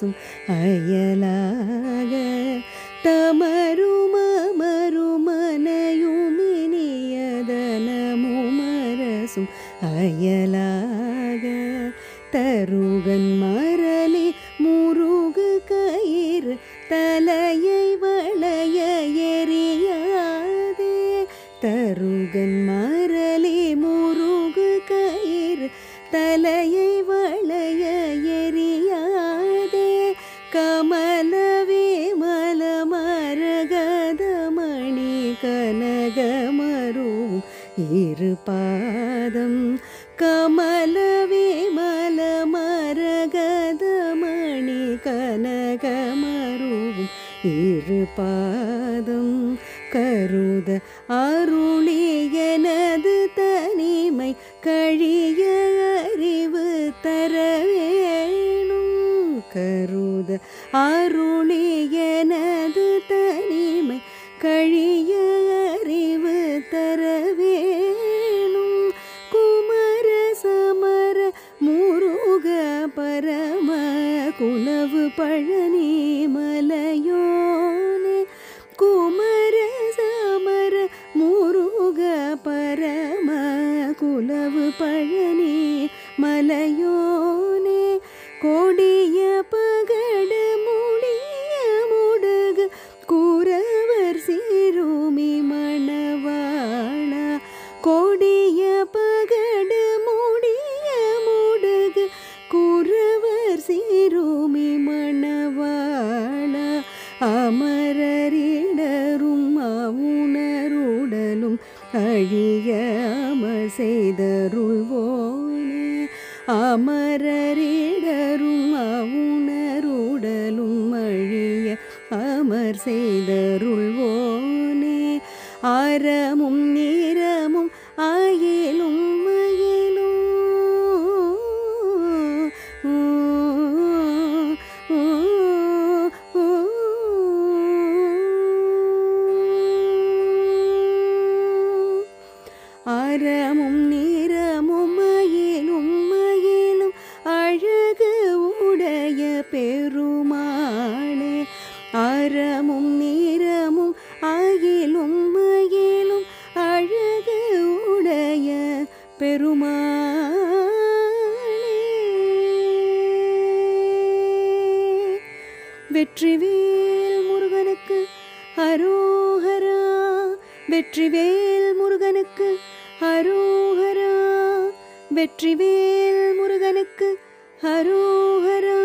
மரசும் அயலாக தமருமருமனையுமினியதனமும் மரசும் அயலாக தருகன் மரளி முருகு கயிறு தலையை வளைய எறியாதே தருகன் மரளி முருகு கயிறு தலையை வளைய எறியாதே கமலவே மலமரகதமணி கனகமரும் இரு பாதம் கமலவே மலமரகதமணி கனகமரும் இரு பாதம் கருத அருளி எனது தனிமை கழிய அறிவு தர வேணும் கருத அருளி எனது தனிமை கழிய அறிவு தர வேணும் குமர சமர முருக பரம குலவு பழனி மலையோனே குமர சமர முருக பரம குலவு பழனி மலையோனே கொடிய பகடு முடிய முடுகு குறவர் சிறுமி மணவாளா கொடிய பகடு முடிய முடுகு குறவர் சிறுமி மணவாளா அமரரிடரும் அவுணருடலும் அழிய அமர் செய்தருள்வோனே அமரரிடரும் அவுணருடலும் அழிய அமர் செய்தருள்வோனே அறமும் நிறமும் அயிலும் மயிலும் அறமும் நிறமும் மயிலும் மயிலும் அழகு உடைய பெருமாளே அறமும் நிறமும் அயிலும் மயிலும் அழகு உடைய பெருமாளே வெற்றிவேல் முருகனுக்கு அரோகரா வெற்றிவேல் முருகனுக்கு அரோகரா வெற்றிவேல் முருகனுக்கு அரோகரா.